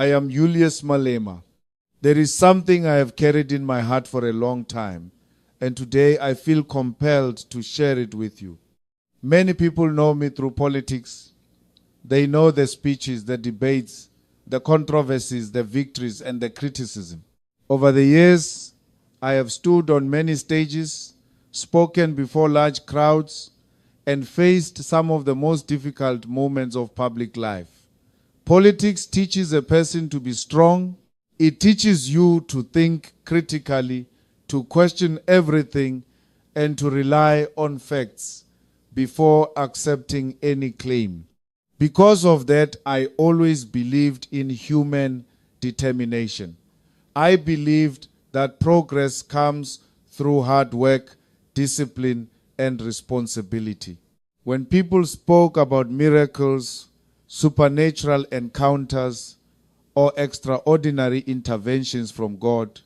I am Julius Malema. There is something I have carried in my heart for a long time, and today I feel compelled to share it with you. Many people know me through politics. They know the speeches, the debates, the controversies, the victories, and the criticism. Over the years, I have stood on many stages, spoken before large crowds, and faced some of the most difficult moments of public life. Politics teaches a person to be strong. It teaches you to think critically, to question everything, and to rely on facts before accepting any claim. Because of that, I always believed in human determination. I believed that progress comes through hard work, discipline, and responsibility. When people spoke about miracles, supernatural encounters, or extraordinary interventions from God,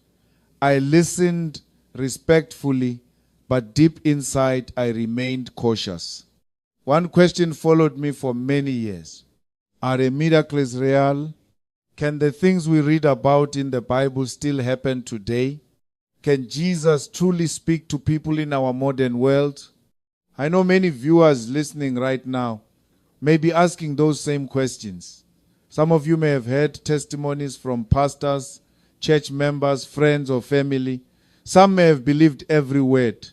I listened respectfully, but deep inside I remained cautious. One question followed me for many years. Are miracles real? Can the things we read about in the Bible still happen today? Can Jesus truly speak to people in our modern world? I know many viewers listening right now may be asking those same questions. Some of you may have heard testimonies from pastors, church members, friends, or family. Some may have believed every word.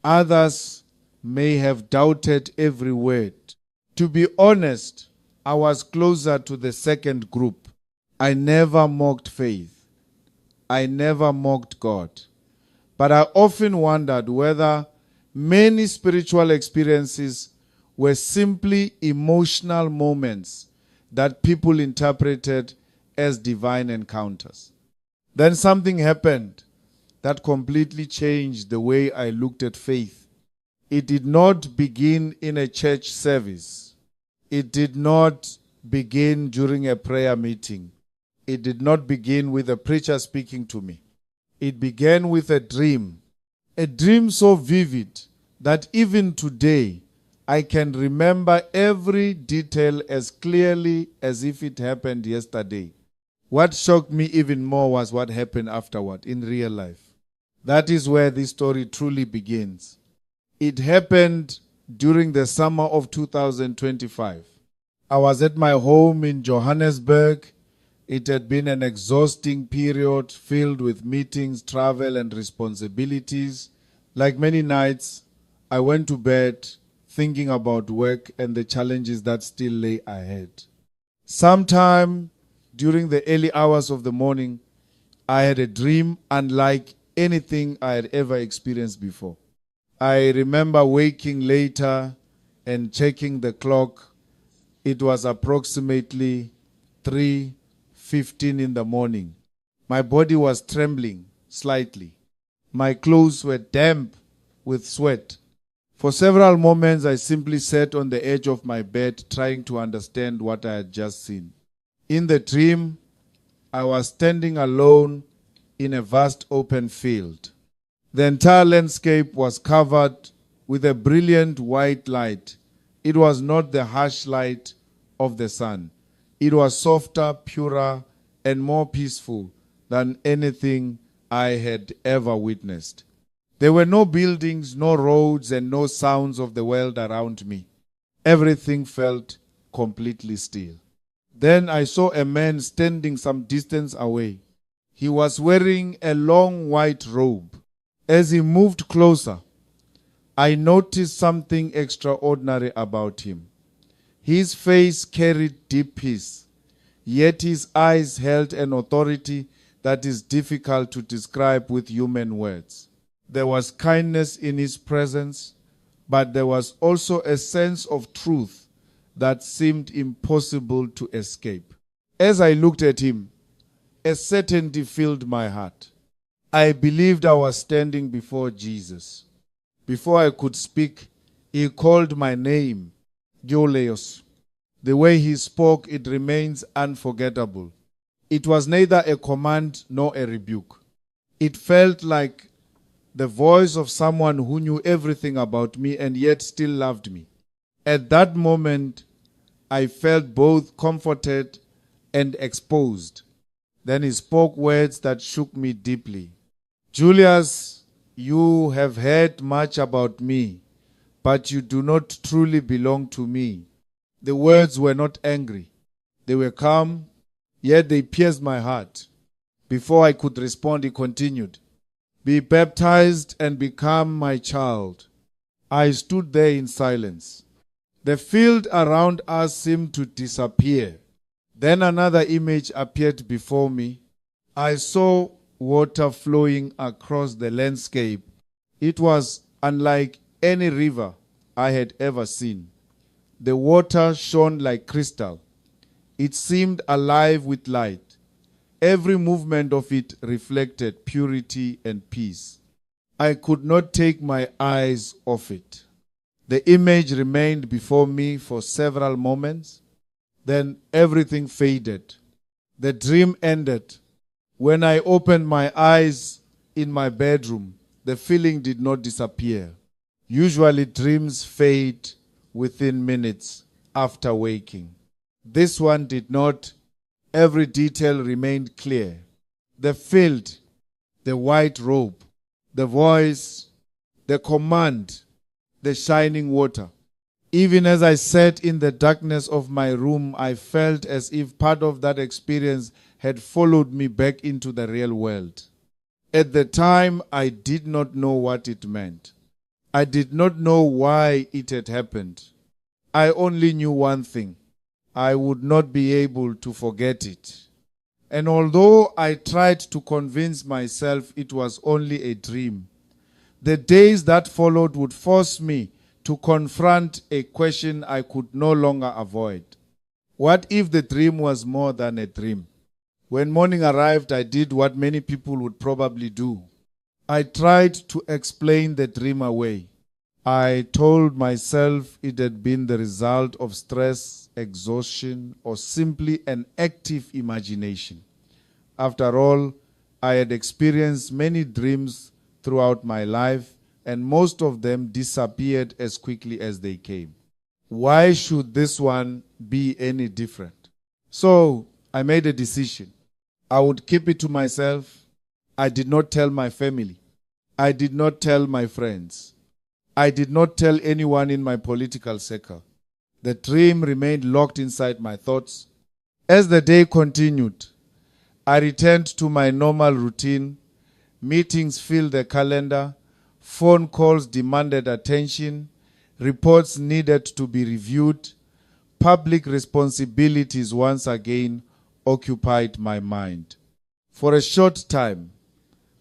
Others may have doubted every word. To be honest, I was closer to the second group. I never mocked faith. I never mocked God. But I often wondered whether many spiritual experiences were simply emotional moments that people interpreted as divine encounters. Then something happened that completely changed the way I looked at faith. It did not begin in a church service. It did not begin during a prayer meeting. It did not begin with a preacher speaking to me. It began with a dream so vivid that even today I can remember every detail as clearly as if it happened yesterday. What shocked me even more was what happened afterward in real life. That is where this story truly begins. It happened during the summer of 2025. I was at my home in Johannesburg. It had been an exhausting period filled with meetings, travel, and responsibilities. Like many nights, I went to bed thinking about work and the challenges that still lay ahead. Sometime during the early hours of the morning, I had a dream unlike anything I had ever experienced before. I remember waking later and checking the clock. It was approximately 3:15 in the morning. My body was trembling slightly. My clothes were damp with sweat. For several moments, I simply sat on the edge of my bed trying to understand what I had just seen. In the dream, I was standing alone in a vast open field. The entire landscape was covered with a brilliant white light. It was not the harsh light of the sun. It was softer, purer, and more peaceful than anything I had ever witnessed. There were no buildings, no roads, and no sounds of the world around me. Everything felt completely still. Then I saw a man standing some distance away. He was wearing a long white robe. As he moved closer, I noticed something extraordinary about him. His face carried deep peace, yet his eyes held an authority that is difficult to describe with human words. There was kindness in his presence, but there was also a sense of truth that seemed impossible to escape. As I looked at him, a certainty filled my heart. I believed I was standing before Jesus. Before I could speak, he called my name, Julius. The way he spoke, it remains unforgettable. It was neither a command nor a rebuke. It felt like the voice of someone who knew everything about me and yet still loved me. At that moment, I felt both comforted and exposed. Then he spoke words that shook me deeply. Julius, you have heard much about me, but you do not truly belong to me. The words were not angry. They were calm, yet they pierced my heart. Before I could respond, he continued, "Be baptized and become my child." I stood there in silence. The field around us seemed to disappear. Then another image appeared before me. I saw water flowing across the landscape. It was unlike any river I had ever seen. The water shone like crystal. It seemed alive with light. Every movement of it reflected purity and peace. I could not take my eyes off it. The image remained before me for several moments. Then everything faded. The dream ended. When I opened my eyes in my bedroom, the feeling did not disappear. Usually dreams fade within minutes after waking. This one did not. Every detail remained clear. The field, the white robe, the voice, the command, the shining water. Even as I sat in the darkness of my room, I felt as if part of that experience had followed me back into the real world. At the time, I did not know what it meant. I did not know why it had happened. I only knew one thing: I would not be able to forget it. And although I tried to convince myself it was only a dream, the days that followed would force me to confront a question I could no longer avoid. What if the dream was more than a dream? When morning arrived, I did what many people would probably do. I tried to explain the dream away. I told myself it had been the result of stress, exhaustion, or simply an active imagination. After all, I had experienced many dreams throughout my life, and most of them disappeared as quickly as they came. Why should this one be any different? So I made a decision. I would keep it to myself. I did not tell my family. I did not tell my friends. I did not tell anyone in my political circle. The dream remained locked inside my thoughts. As the day continued, I returned to my normal routine. Meetings filled the calendar. Phone calls demanded attention. Reports needed to be reviewed. Public responsibilities once again occupied my mind. For a short time,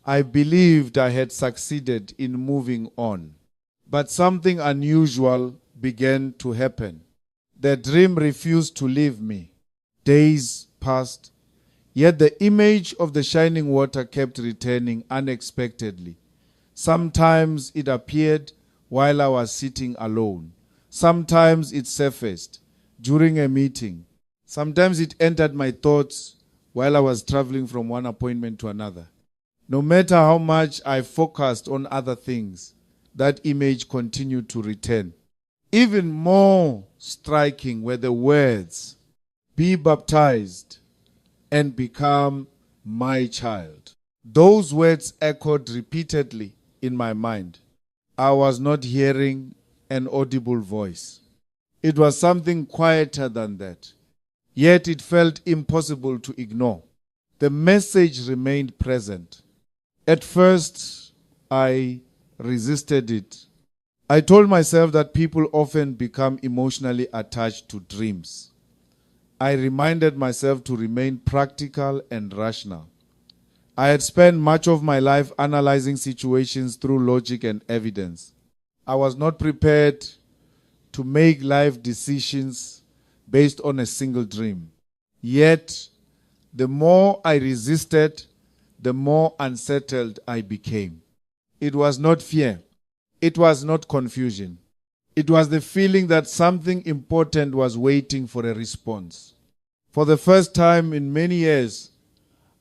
I believed I had succeeded in moving on. But something unusual began to happen. The dream refused to leave me. Days passed, yet the image of the shining water kept returning unexpectedly. Sometimes it appeared while I was sitting alone. Sometimes it surfaced during a meeting. Sometimes it entered my thoughts while I was traveling from one appointment to another. No matter how much I focused on other things, that image continued to return. Even more striking were the words, "Be baptized and become my child." Those words echoed repeatedly in my mind. I was not hearing an audible voice. It was something quieter than that. Yet it felt impossible to ignore. The message remained present. At first, I resisted it. I told myself that people often become emotionally attached to dreams. I reminded myself to remain practical and rational. I had spent much of my life analyzing situations through logic and evidence. I was not prepared to make life decisions based on a single dream. Yet, the more I resisted, the more unsettled I became. It was not fear. It was not confusion. It was the feeling that something important was waiting for a response. For the first time in many years,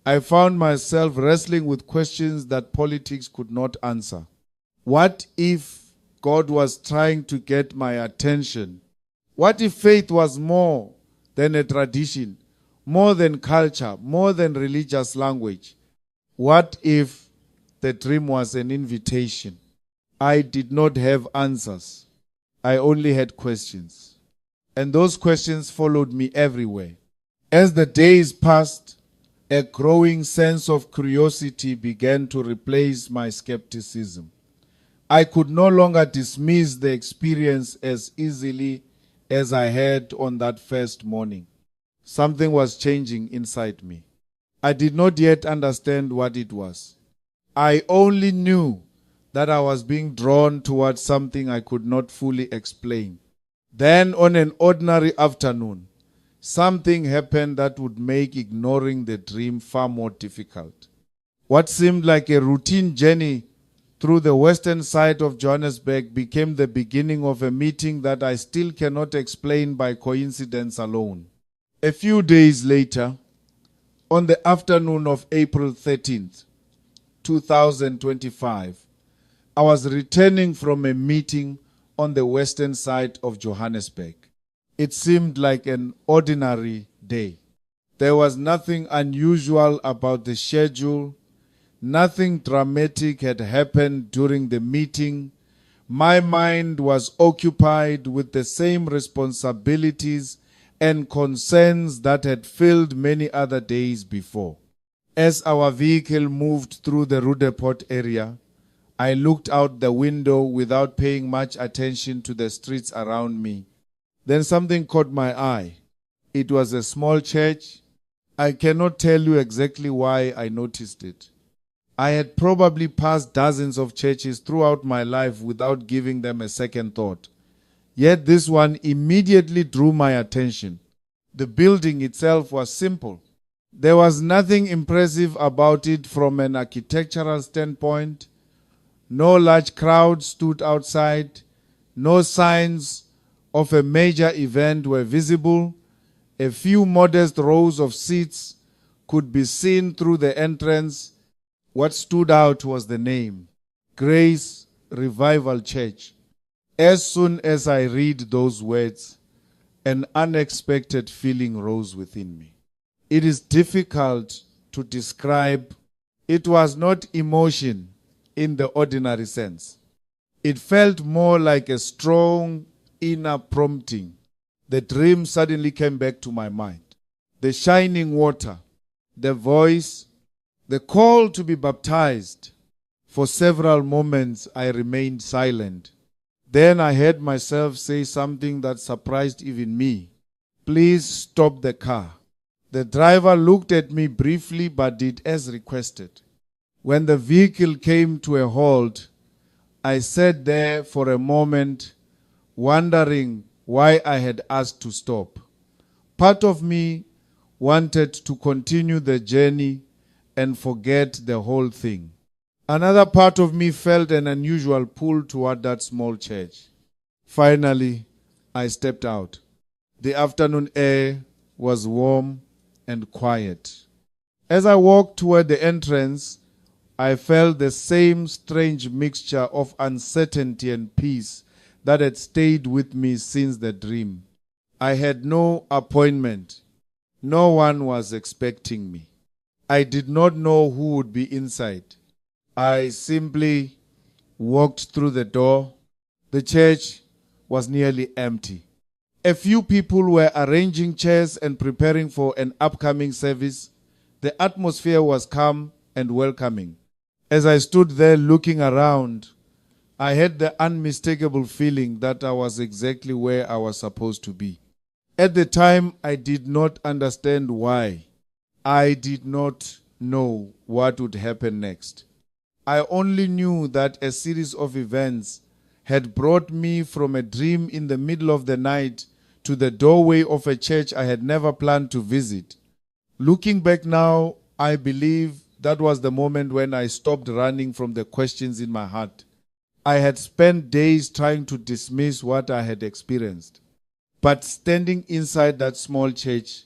I found myself wrestling with questions that politics could not answer. What if God was trying to get my attention? What if faith was more than a tradition? more than culture, more than religious language. What if the dream was an invitation? I did not have answers. I only had questions. And those questions followed me everywhere. As the days passed, a growing sense of curiosity began to replace my skepticism. I could no longer dismiss the experience as easily as I had on that first morning. Something was changing inside me. I did not yet understand what it was. I only knew that I was being drawn towards something I could not fully explain. Then, on an ordinary afternoon, something happened that would make ignoring the dream far more difficult. What seemed like a routine journey through the western side of Johannesburg became the beginning of a meeting that I still cannot explain by coincidence alone. A few days later, on the afternoon of April 13th, 2025, I was returning from a meeting on the western side of Johannesburg. It seemed like an ordinary day. There was nothing unusual about the schedule. Nothing dramatic had happened during the meeting. My mind was occupied with the same responsibilities and concerns that had filled many other days before. As our vehicle moved through the Rudeport area, I looked out the window without paying much attention to the streets around me. Then something caught my eye. It was a small church. I cannot tell you exactly why I noticed it. I had probably passed dozens of churches throughout my life without giving them a second thought. Yet this one immediately drew my attention. The building itself was simple. There was nothing impressive about it from an architectural standpoint. No large crowd stood outside. No signs of a major event were visible. A few modest rows of seats could be seen through the entrance. What stood out was the name, Grace Revival Church. As soon as I read those words, an unexpected feeling rose within me. It is difficult to describe. It was not emotion in the ordinary sense. It felt more like a strong inner prompting. The dream suddenly came back to my mind. The shining water, the voice, the call to be baptized. For several moments I remained silent. Then I heard myself say something that surprised even me. Please stop the car. The driver looked at me briefly but did as requested. When the vehicle came to a halt, I sat there for a moment, wondering why I had asked to stop. Part of me wanted to continue the journey and forget the whole thing. Another part of me felt an unusual pull toward that small church. Finally, I stepped out. The afternoon air was warm and quiet. As I walked toward the entrance, I felt the same strange mixture of uncertainty and peace that had stayed with me since the dream. I had no appointment. No one was expecting me. I did not know who would be inside. I simply walked through the door. The church was nearly empty. A few people were arranging chairs and preparing for an upcoming service. The atmosphere was calm and welcoming. As I stood there looking around, I had the unmistakable feeling that I was exactly where I was supposed to be. At the time, I did not understand why. I did not know what would happen next. I only knew that a series of events had brought me from a dream in the middle of the night to the doorway of a church I had never planned to visit. Looking back now, I believe that was the moment when I stopped running from the questions in my heart. I had spent days trying to dismiss what I had experienced. But standing inside that small church,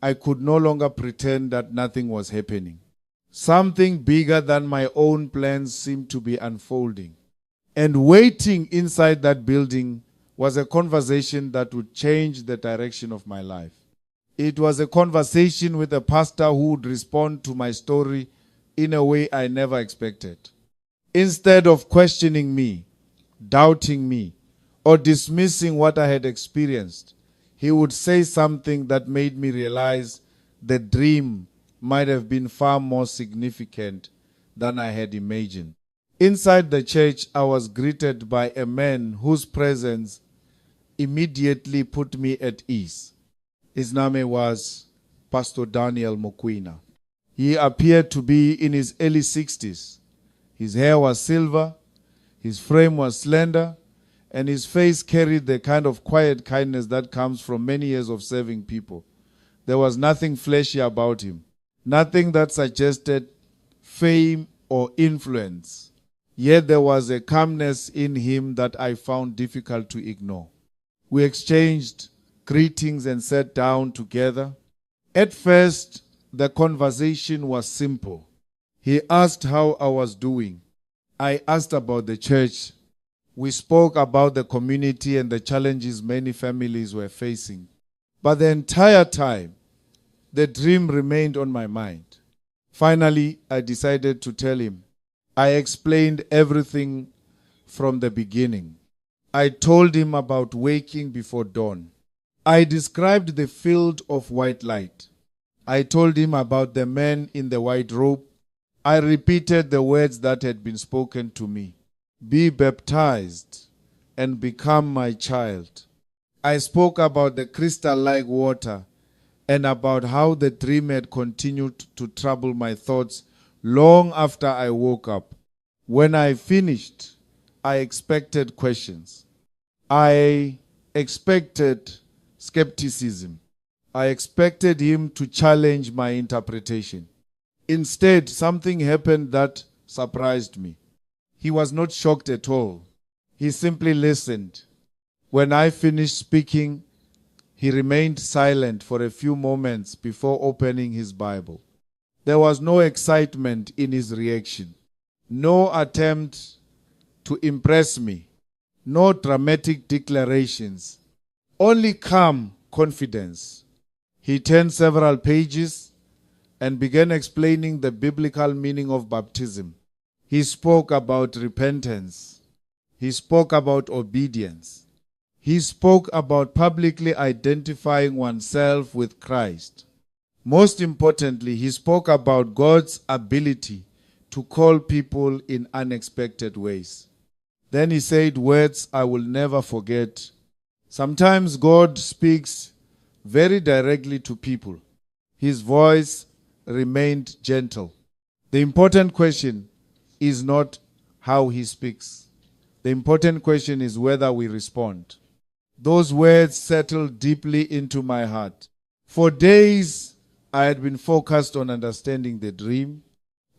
I could no longer pretend that nothing was happening. Something bigger than my own plans seemed to be unfolding. And waiting inside that building was a conversation that would change the direction of my life. It was a conversation with a pastor who would respond to my story in a way I never expected. Instead of questioning me, doubting me, or dismissing what I had experienced, he would say something that made me realize the dream might have been far more significant than I had imagined. Inside the church, I was greeted by a man whose presence immediately put me at ease. His name was Pastor Daniel Mokwena. He appeared to be in his early 60s. His hair was silver, his frame was slender, and his face carried the kind of quiet kindness that comes from many years of serving people. There was nothing flashy about him, nothing that suggested fame or influence. Yet there was a calmness in him that I found difficult to ignore. We exchanged greetings and sat down together. At first, the conversation was simple. He asked how I was doing. I asked about the church. We spoke about the community and the challenges many families were facing. But the entire time, the dream remained on my mind. Finally, I decided to tell him. I explained everything from the beginning. I told him about waking before dawn. I described the field of white light. I told him about the man in the white robe. I repeated the words that had been spoken to me. Be baptized and become my child. I spoke about the crystal-like water and about how the dream had continued to trouble my thoughts long after I woke up. When I finished, I expected questions. I expected skepticism. I expected him to challenge my interpretation. Instead, something happened that surprised me. He was not shocked at all. He simply listened. When I finished speaking, he remained silent for a few moments before opening his Bible. There was no excitement in his reaction, no attempt to impress me, no dramatic declarations, only calm confidence. He turned several pages and began explaining the biblical meaning of baptism. He spoke about repentance. He spoke about obedience. He spoke about publicly identifying oneself with Christ. Most importantly, he spoke about God's ability to call people in unexpected ways. Then he said words I will never forget. Sometimes God speaks very directly to people. His voice remained gentle. The important question is not how he speaks. The important question is whether we respond. Those words settled deeply into my heart. For days, I had been focused on understanding the dream.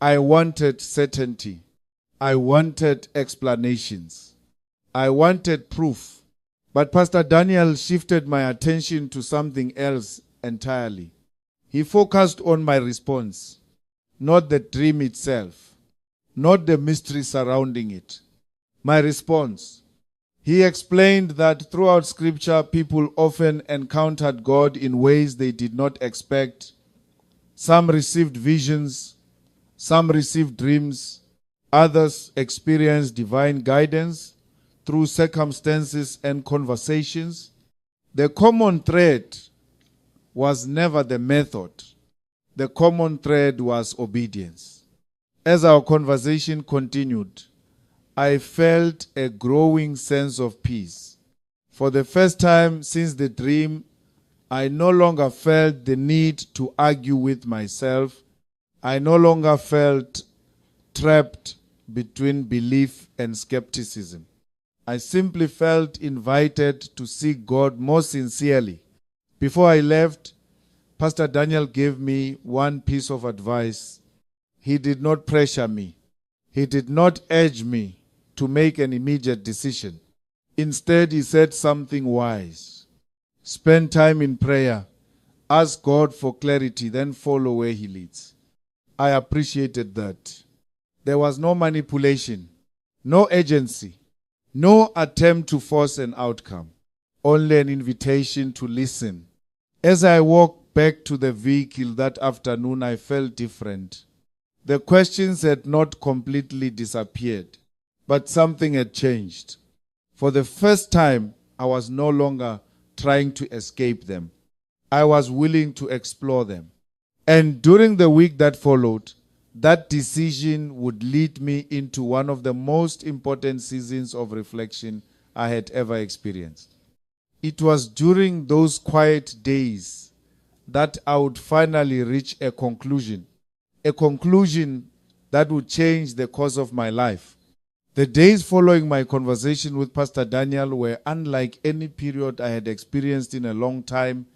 I wanted certainty. I wanted explanations. I wanted proof. But Pastor Daniel shifted my attention to something else entirely. He focused on my response, not the dream itself, not the mystery surrounding it. My response. He explained that throughout Scripture, people often encountered God in ways they did not expect. Some received visions, some received dreams, others experienced divine guidance through circumstances and conversations. The common thread was never the method. The common thread was obedience. As our conversation continued, I felt a growing sense of peace. For the first time since the dream, I no longer felt the need to argue with myself. I no longer felt trapped between belief and skepticism. I simply felt invited to seek God more sincerely. Before I left, Pastor Daniel gave me one piece of advice. He did not pressure me. He did not urge me to make an immediate decision. Instead, he said something wise. Spend time in prayer. Ask God for clarity, then follow where he leads. I appreciated that. There was no manipulation, no agency, no attempt to force an outcome, only an invitation to listen. As I walked back to the vehicle that afternoon, I felt different. The questions had not completely disappeared, but something had changed. For the first time, I was no longer trying to escape them. I was willing to explore them. And during the week that followed, that decision would lead me into one of the most important seasons of reflection I had ever experienced. It was during those quiet days that I would finally reach a conclusion that would change the course of my life. The days following my conversation with Pastor Daniel were unlike any period I had experienced in a long time.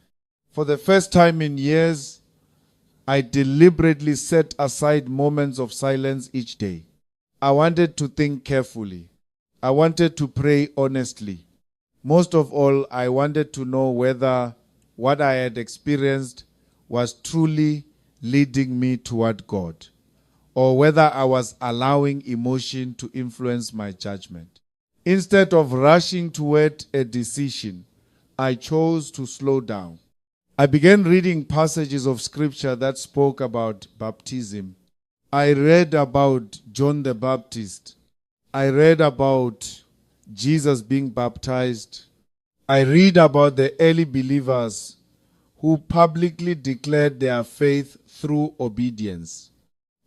For the first time in years, I deliberately set aside moments of silence each day. I wanted to think carefully. I wanted to pray honestly. Most of all, I wanted to know whether what I had experienced was truly leading me toward God, or whether I was allowing emotion to influence my judgment. Instead of rushing toward a decision, I chose to slow down. I began reading passages of scripture that spoke about baptism. I read about John the Baptist. I read about Jesus being baptized. I read about the early believers who publicly declared their faith through obedience.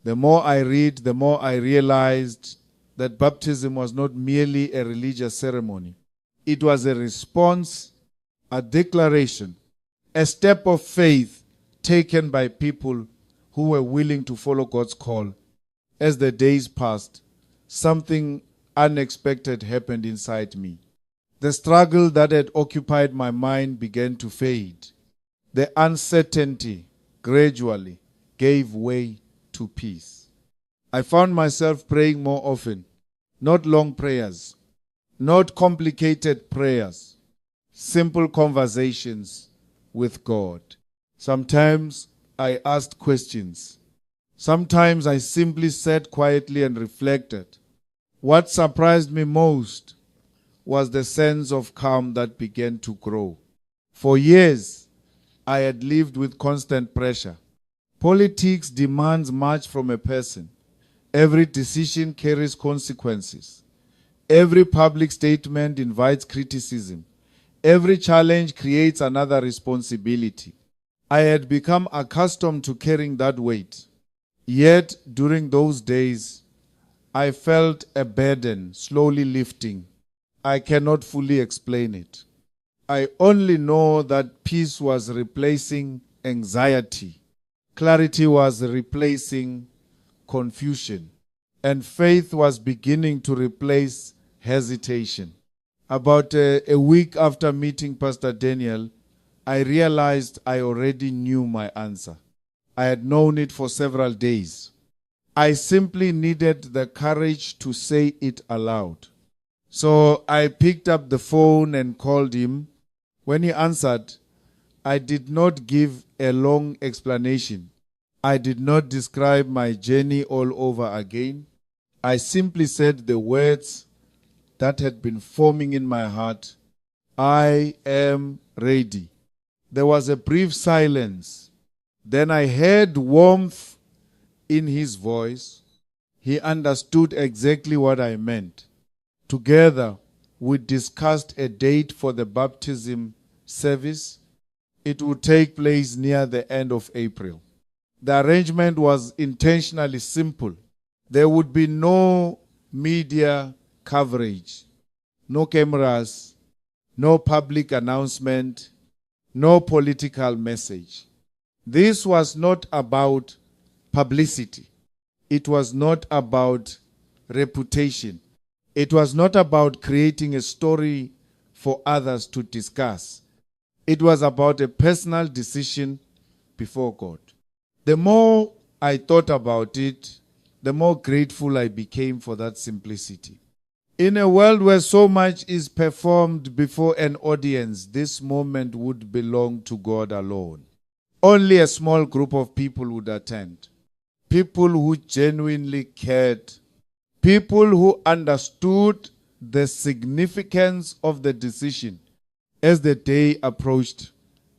The more I read, the more I realized that baptism was not merely a religious ceremony. It was a response, a declaration, a step of faith taken by people who were willing to follow God's call. As the days passed, something unexpected happened inside me. The struggle that had occupied my mind began to fade. The uncertainty gradually gave way to peace. I found myself praying more often, not long prayers, not complicated prayers, simple conversations with God. Sometimes I asked questions. Sometimes I simply sat quietly and reflected. What surprised me most was the sense of calm that began to grow. For years, I had lived with constant pressure. Politics demands much from a person. Every decision carries consequences. Every public statement invites criticism. Every challenge creates another responsibility. I had become accustomed to carrying that weight. Yet, during those days, I felt a burden slowly lifting. I cannot fully explain it. I only know that peace was replacing anxiety. Clarity was replacing confusion. And faith was beginning to replace hesitation. About a week after meeting Pastor Daniel, I realized I already knew my answer. I had known it for several days. I simply needed the courage to say it aloud. So I picked up the phone and called him. When he answered, I did not give a long explanation. I did not describe my journey all over again. I simply said the words that had been forming in my heart. I am ready. There was a brief silence. Then I heard warmth in his voice. He understood exactly what I meant. Together, we discussed a date for the baptism service. It would take place near the end of April. The arrangement was intentionally simple. There would be no media coverage, no cameras, no public announcement, no political message. This was not about publicity. It was not about reputation. It was not about creating a story for others to discuss. It was about a personal decision before God. The more I thought about it, the more grateful I became for that simplicity. In a world where so much is performed before an audience, this moment would belong to God alone. Only a small group of people would attend. People who genuinely cared. People who understood the significance of the decision. As the day approached,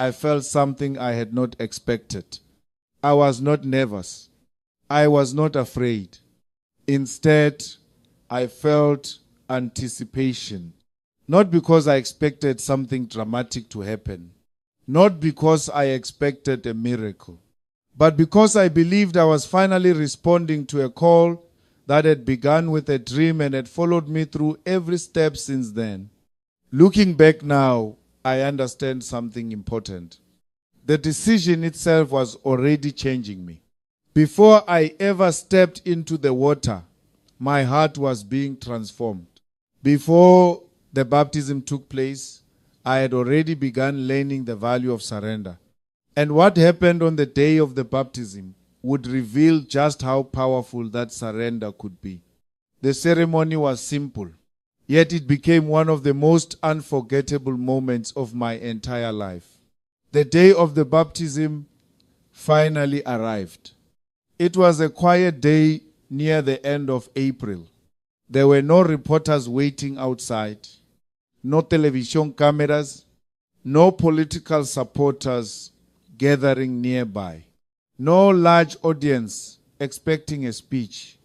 I felt something I had not expected. I was not nervous. I was not afraid. Instead, I felt anticipation. Not because I expected something dramatic to happen, not because I expected a miracle, but because I believed I was finally responding to a call that had begun with a dream and had followed me through every step since then. Looking back now, I understand something important. The decision itself was already changing me. Before I ever stepped into the water, my heart was being transformed. Before the baptism took place, I had already begun learning the value of surrender. And what happened on the day of the baptism would reveal just how powerful that surrender could be. The ceremony was simple, yet it became one of the most unforgettable moments of my entire life. The day of the baptism finally arrived. It was a quiet day near the end of April. There were no reporters waiting outside, no television cameras, no political supporters gathering nearby, no large audience expecting a speech.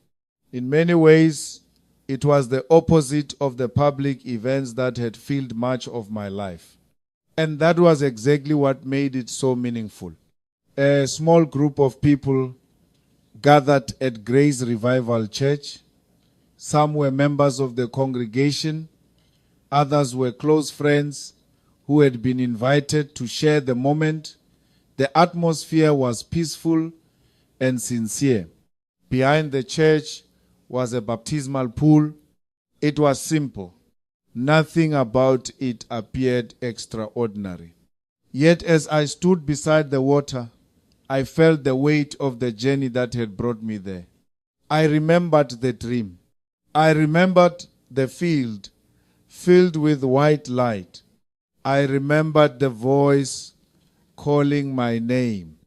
In many ways, it was the opposite of the public events that had filled much of my life. And that was exactly what made it so meaningful. A small group of people gathered at Grace Revival Church. Some were members of the congregation, others were close friends who had been invited to share the moment. The atmosphere was peaceful and sincere. Behind the church was a baptismal pool. It was simple. Nothing about it appeared extraordinary. Yet as I stood beside the water, I felt the weight of the journey that had brought me there. I remembered the dream. I remembered the field filled with white light. I remembered the voice calling my name.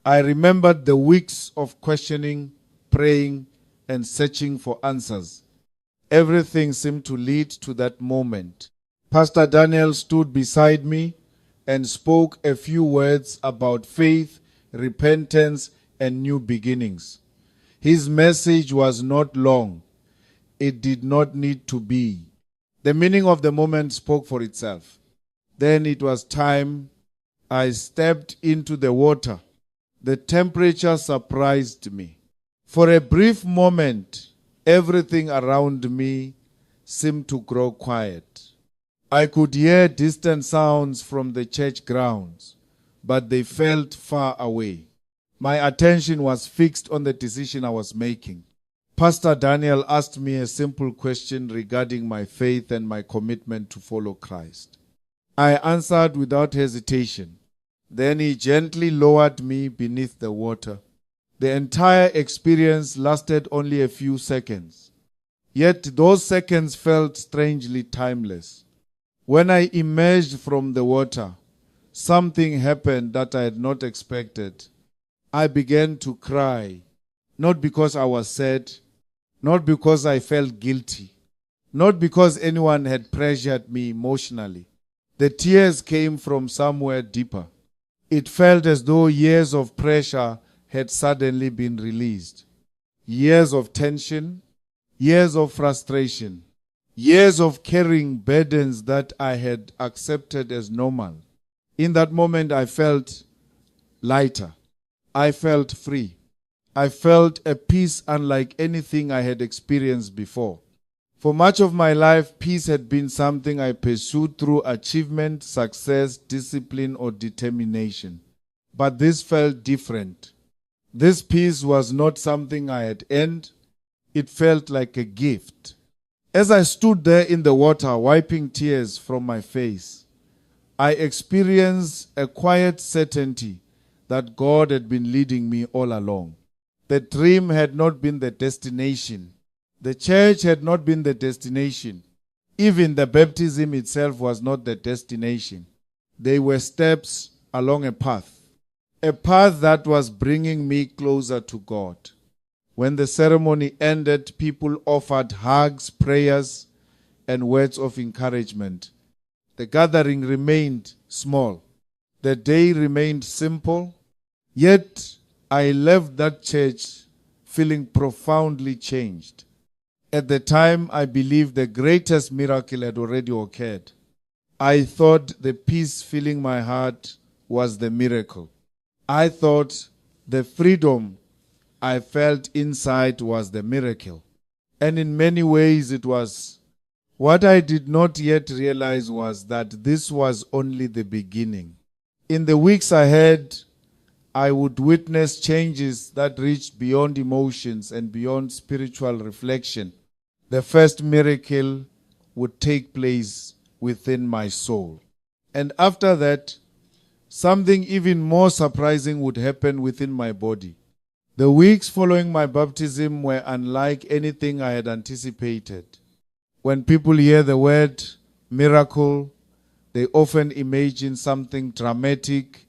I remembered the weeks of questioning, praying, and searching for answers. Everything seemed to lead to that moment. Pastor Daniel stood beside me and spoke a few words about faith, repentance, and new beginnings. His message was not long. It did not need to be. The meaning of the moment spoke for itself. Then it was time. I stepped into the water. The temperature surprised me. For a brief moment, everything around me seemed to grow quiet. I could hear distant sounds from the church grounds, but they felt far away. My attention was fixed on the decision I was making. Pastor Daniel asked me a simple question regarding my faith and my commitment to follow Christ. I answered without hesitation. Then he gently lowered me beneath the water. The entire experience lasted only a few seconds. Yet those seconds felt strangely timeless. When I emerged from the water, something happened that I had not expected. I began to cry, not because I was sad, not because I felt guilty, not because anyone had pressured me emotionally. The tears came from somewhere deeper. It felt as though years of pressure had suddenly been released. Years of tension, years of frustration, years of carrying burdens that I had accepted as normal. In that moment, I felt lighter. I felt free. I felt a peace unlike anything I had experienced before. For much of my life, peace had been something I pursued through achievement, success, discipline, or determination. But this felt different. This peace was not something I had earned. It felt like a gift. As I stood there in the water, wiping tears from my face, I experienced a quiet certainty that God had been leading me all along. The dream had not been the destination. The church had not been the destination. Even the baptism itself was not the destination. They were steps along a path that was bringing me closer to God. When the ceremony ended, people offered hugs, prayers, and words of encouragement. The gathering remained small. The day remained simple, yet I left that church feeling profoundly changed. At the time, I believed the greatest miracle had already occurred. I thought the peace filling my heart was the miracle. I thought the freedom I felt inside was the miracle. And in many ways it was. What I did not yet realize was that this was only the beginning. In the weeks ahead, I would witness changes that reached beyond emotions and beyond spiritual reflection. The first miracle would take place within my soul. And after that, something even more surprising would happen within my body. The weeks following my baptism were unlike anything I had anticipated. When people hear the word miracle, they often imagine something dramatic.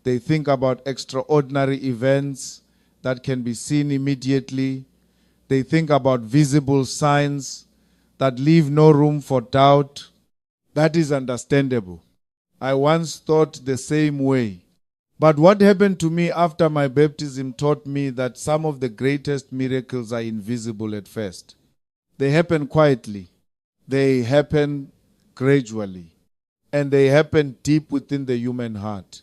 They think about extraordinary events that can be seen immediately. They think about visible signs that leave no room for doubt. That is understandable. I once thought the same way. But what happened to me after my baptism taught me that some of the greatest miracles are invisible at first. They happen quietly. They happen gradually. And they happen deep within the human heart.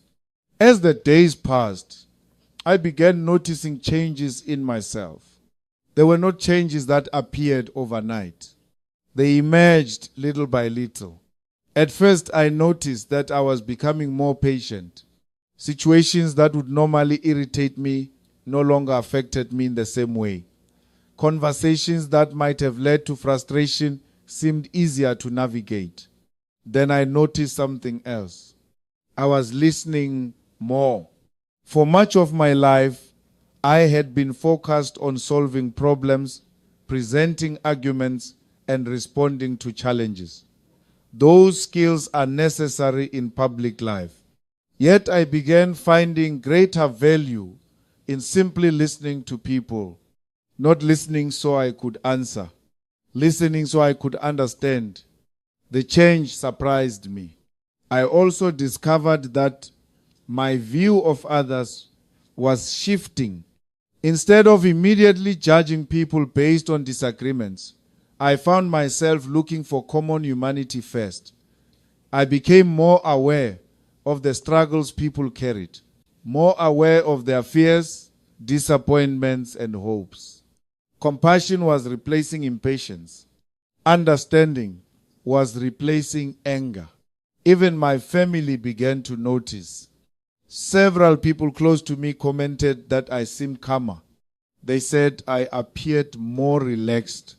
As the days passed, I began noticing changes in myself. There were not changes that appeared overnight. They emerged little by little. At first, I noticed that I was becoming more patient. Situations that would normally irritate me no longer affected me in the same way. Conversations that might have led to frustration seemed easier to navigate. Then I noticed something else. I was listening more. For much of my life, I had been focused on solving problems, presenting arguments, and responding to challenges. Those skills are necessary in public life. Yet I began finding greater value in simply listening to people, not listening so I could answer, listening so I could understand. The change surprised me. I also discovered that my view of others was shifting. Instead of immediately judging people based on disagreements, I found myself looking for common humanity first. I became more aware of the struggles people carried, more aware of their fears, disappointments, and hopes. Compassion was replacing impatience. Understanding was replacing anger. Even my family began to notice. Several people close to me commented that I seemed calmer. They said I appeared more relaxed.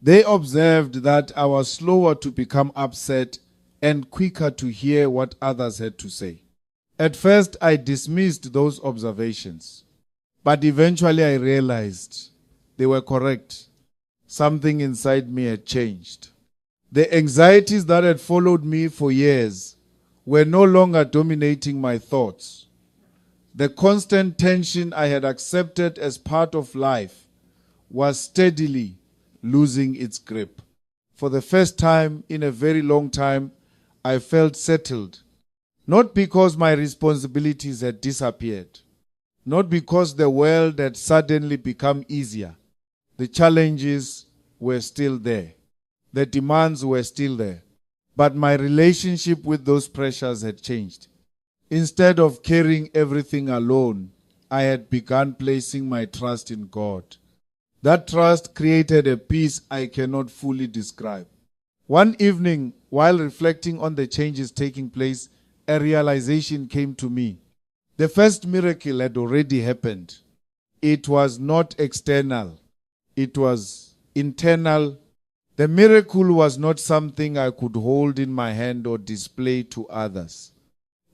They observed that I was slower to become upset and quicker to hear what others had to say. At first, I dismissed those observations, but eventually I realized they were correct. Something inside me had changed. The anxieties that had followed me for years were no longer dominating my thoughts. The constant tension I had accepted as part of life was steadily losing its grip. For the first time in a very long time, I felt settled, not because my responsibilities had disappeared, not because the world had suddenly become easier. The challenges were still there. The demands were still there. But my relationship with those pressures had changed. Instead of carrying everything alone, I had begun placing my trust in God. That trust created a peace I cannot fully describe. One evening, while reflecting on the changes taking place, a realization came to me. The first miracle had already happened. It was not external. It was internal. The miracle was not something I could hold in my hand or display to others.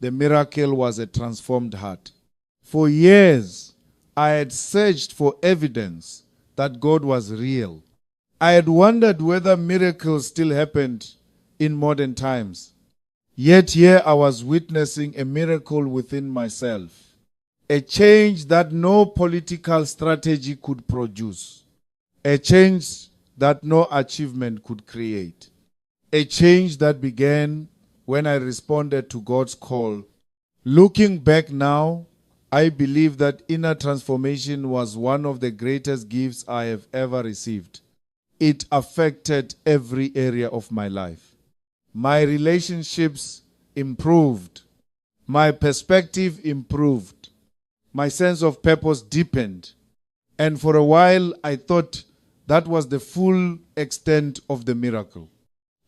The miracle was a transformed heart. For years, I had searched for evidence that God was real. I had wondered whether miracles still happened in modern times. Yet here I was witnessing a miracle within myself. A change that no political strategy could produce. A change that no achievement could create. A change that began when I responded to God's call Looking back now, I believe that inner transformation was one of the greatest gifts I have ever received. It affected every area of my life. My relationships improved. My perspective improved. My sense of purpose deepened. And for a while, I thought that was the full extent of the miracle.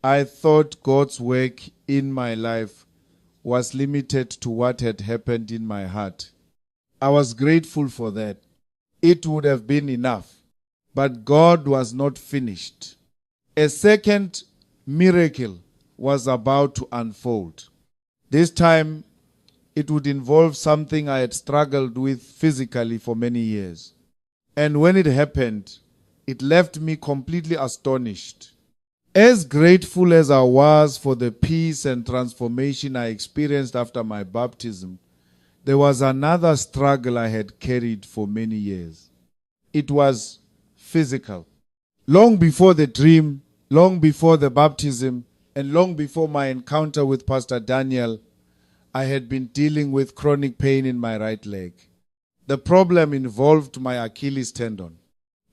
I thought God's work in my life was limited to what had happened in my heart. I was grateful for that. It would have been enough. But God was not finished. A second miracle was about to unfold. This time, it would involve something I had struggled with physically for many years. And when it happened, it left me completely astonished. As grateful as I was for the peace and transformation I experienced after my baptism, there was another struggle I had carried for many years. It was physical. Long before the dream, long before the baptism, and long before my encounter with Pastor Daniel, I had been dealing with chronic pain in my right leg. The problem involved my Achilles tendon.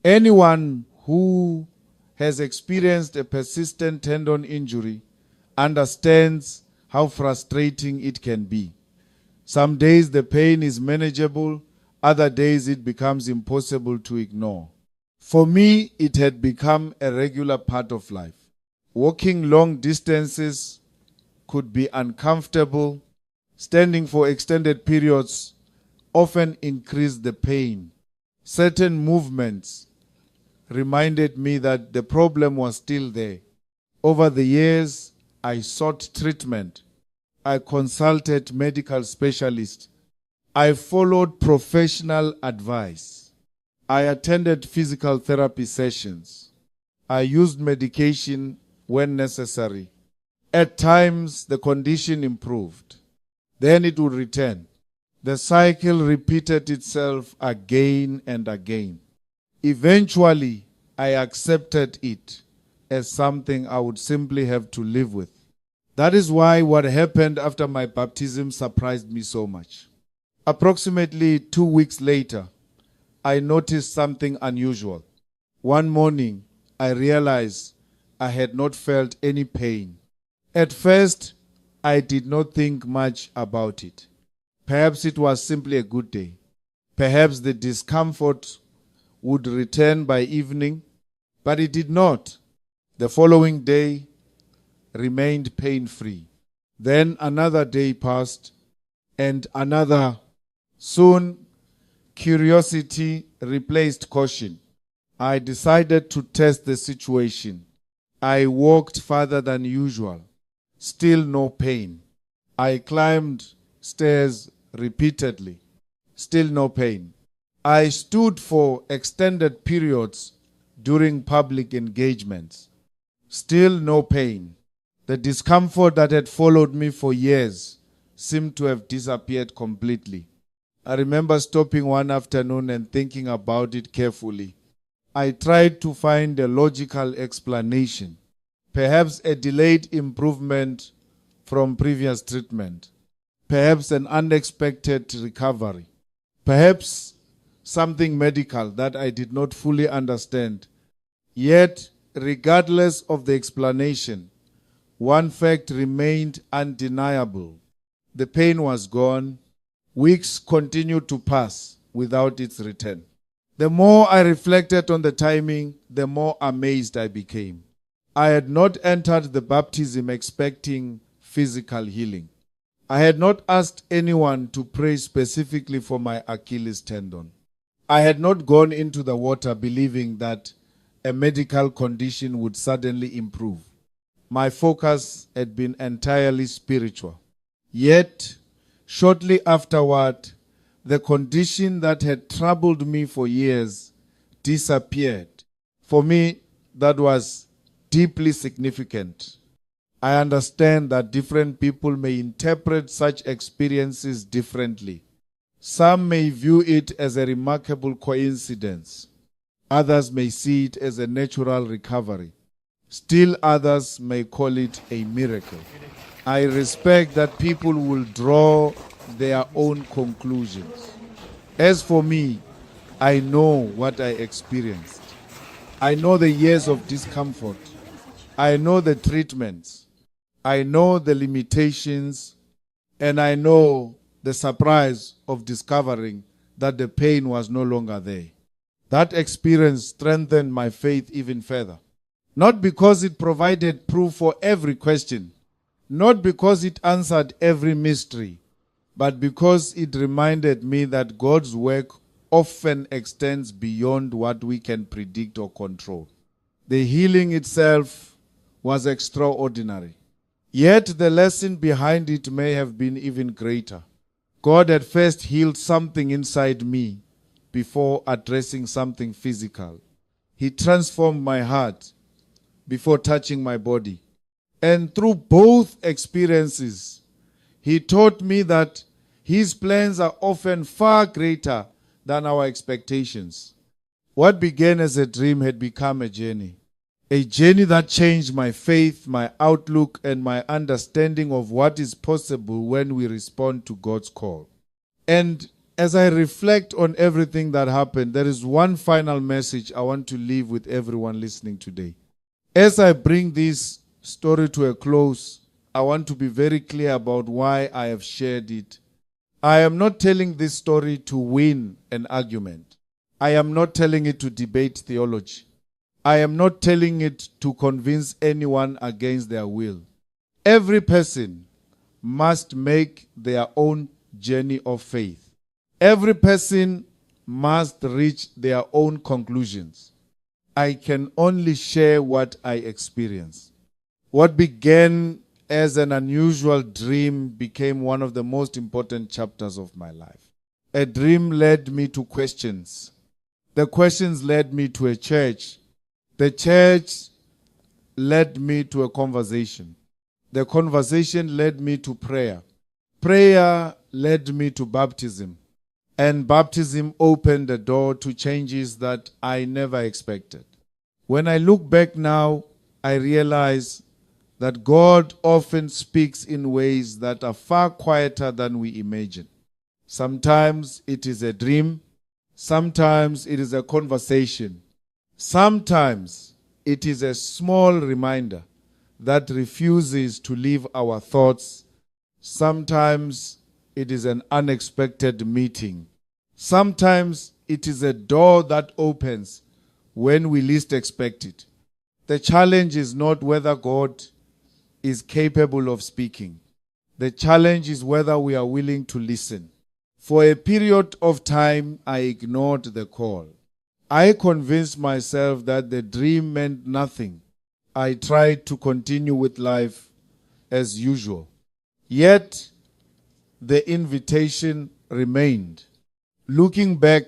Anyone who has experienced a persistent tendon injury understands how frustrating it can be. Some days the pain is manageable, other days it becomes impossible to ignore. For me, it had become a regular part of life. Walking long distances could be uncomfortable. Standing for extended periods often increased the pain. Certain movements reminded me that the problem was still there. Over the years, I sought treatment. I consulted medical specialists. I followed professional advice. I attended physical therapy sessions. I used medication when necessary. At times, the condition improved. Then it would return. The cycle repeated itself again and again. Eventually, I accepted it as something I would simply have to live with. That is why what happened after my baptism surprised me so much. Approximately 2 weeks later, I noticed something unusual. One morning, I realized I had not felt any pain. At first, I did not think much about it. Perhaps it was simply a good day. Perhaps the discomfort would return by evening, but it did not. The following day remained pain-free. Then another day passed, and another. Soon, curiosity replaced caution. I decided to test the situation. I walked farther than usual. Still no pain. I climbed stairs repeatedly. Still no pain. I stood for extended periods during public engagements. Still no pain. The discomfort that had followed me for years seemed to have disappeared completely. I remember stopping one afternoon and thinking about it carefully. I tried to find a logical explanation. Perhaps a delayed improvement from previous treatment. Perhaps an unexpected recovery. Perhaps something medical that I did not fully understand. Yet, regardless of the explanation, one fact remained undeniable. The pain was gone. Weeks continued to pass without its return. The more I reflected on the timing, the more amazed I became. I had not entered the baptism expecting physical healing. I had not asked anyone to pray specifically for my Achilles tendon. I had not gone into the water believing that a medical condition would suddenly improve. My focus had been entirely spiritual. Yet, shortly afterward, the condition that had troubled me for years disappeared. For me, that was deeply significant. I understand that different people may interpret such experiences differently. Some may view it as a remarkable coincidence. Others may see it as a natural recovery. Still others may call it a miracle. I respect that people will draw their own conclusions. As for me, I know what I experienced. I know the years of discomfort. I know the treatments. I know the limitations. And I know the surprise of discovering that the pain was no longer there. That experience strengthened my faith even further. Not because it provided proof for every question, not because it answered every mystery, but because it reminded me that God's work often extends beyond what we can predict or control. The healing itself was extraordinary. Yet the lesson behind it may have been even greater. God had first healed something inside me before addressing something physical. He transformed my heart before touching my body. And through both experiences, He taught me that His plans are often far greater than our expectations. What began as a dream had become a journey that changed my faith, my outlook, and my understanding of what is possible when we respond to God's call. And as I reflect on everything that happened, there is one final message I want to leave with everyone listening today. As I bring this story to a close, I want to be very clear about why I have shared it. I am not telling this story to win an argument. I am not telling it to debate theology. I am not telling it to convince anyone against their will. Every person must make their own journey of faith. Every person must reach their own conclusions. I can only share what I experienced. What began as an unusual dream became one of the most important chapters of my life. A dream led me to questions. The questions led me to a church. The church led me to a conversation. The conversation led me to prayer. Prayer led me to baptism. And baptism opened the door to changes that I never expected. When I look back now, I realize that God often speaks in ways that are far quieter than we imagine. Sometimes it is a dream. Sometimes it is a conversation. Sometimes it is a small reminder that refuses to leave our thoughts. Sometimes it is an unexpected meeting. Sometimes it is a door that opens when we least expect it. The challenge is not whether God is capable of speaking. The challenge is whether we are willing to listen. For a period of time, I ignored the call. I convinced myself that the dream meant nothing. I tried to continue with life as usual. Yet, the invitation remained. Looking back,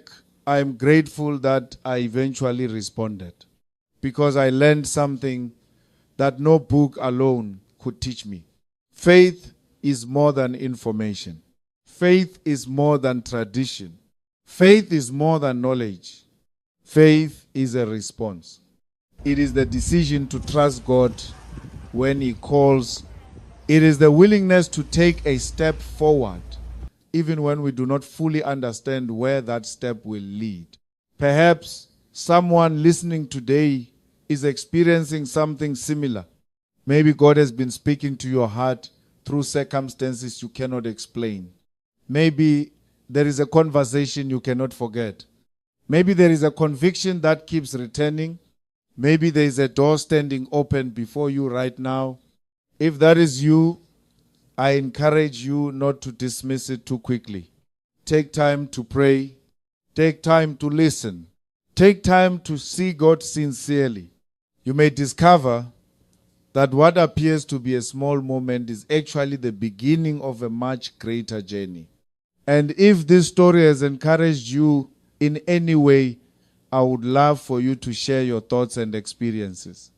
I am grateful that I eventually responded, because I learned something that no book alone could teach me. Faith is more than information. Faith is more than tradition. Faith is more than knowledge. Faith is a response. It is the decision to trust God when He calls. It is the willingness to take a step forward, even when we do not fully understand where that step will lead. Perhaps someone listening today is experiencing something similar. Maybe God has been speaking to your heart through circumstances you cannot explain. Maybe there is a conversation you cannot forget. Maybe there is a conviction that keeps returning. Maybe there is a door standing open before you right now. If that is you, I encourage you not to dismiss it too quickly. Take time to pray. Take time to listen. Take time to see God sincerely. You may discover that what appears to be a small moment is actually the beginning of a much greater journey. And if this story has encouraged you in any way, I would love for you to share your thoughts and experiences.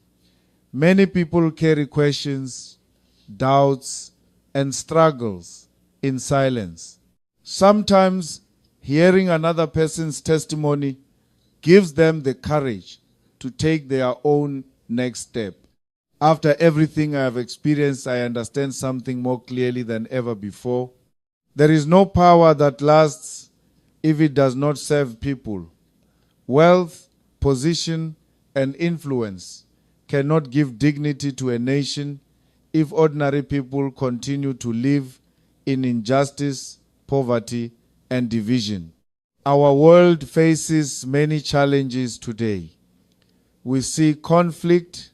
Many people carry questions, doubts, and struggles in silence. Sometimes hearing another person's testimony gives them the courage to take their own next step. After everything I have experienced, I understand something more clearly than ever before. There is no power that lasts if it does not serve people. Wealth, position, and influence cannot give dignity to a nation if ordinary people continue to live in injustice, poverty, and division. Our world faces many challenges today. We see conflict,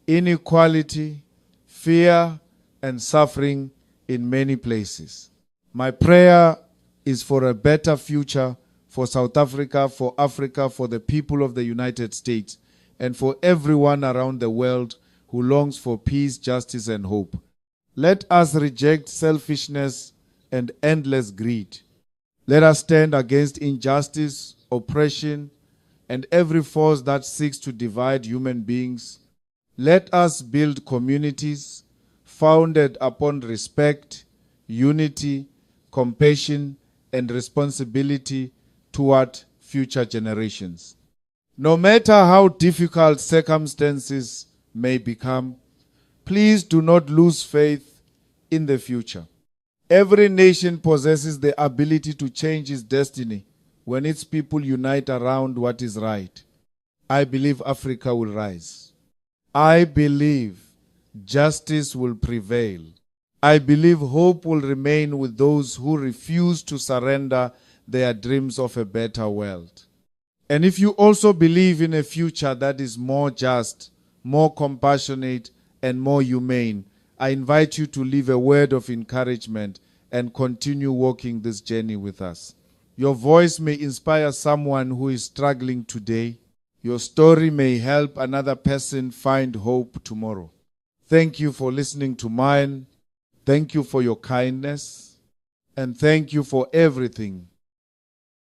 inequality, fear, and suffering in many places. My prayer is for a better future for South Africa, for the people of the United States, and for everyone around the world who longs for peace, justice, and hope. Let us reject selfishness and endless greed. Let us stand against injustice, oppression, and every force that seeks to divide human beings. Let us build communities founded upon respect, unity, compassion, and responsibility toward future generations. No matter how difficult circumstances may become, please do not lose faith in the future. Every nation possesses the ability to change its destiny when its people unite around what is right. I believe Africa will rise. I believe justice will prevail. I believe hope will remain with those who refuse to surrender their dreams of a better world. And if you also believe in a future that is more just, more compassionate, and more humane, I invite you to leave a word of encouragement and continue walking this journey with us. Your voice may inspire someone who is struggling today. Your story may help another person find hope tomorrow. Thank you for listening to mine. Thank you for your kindness. And thank you for everything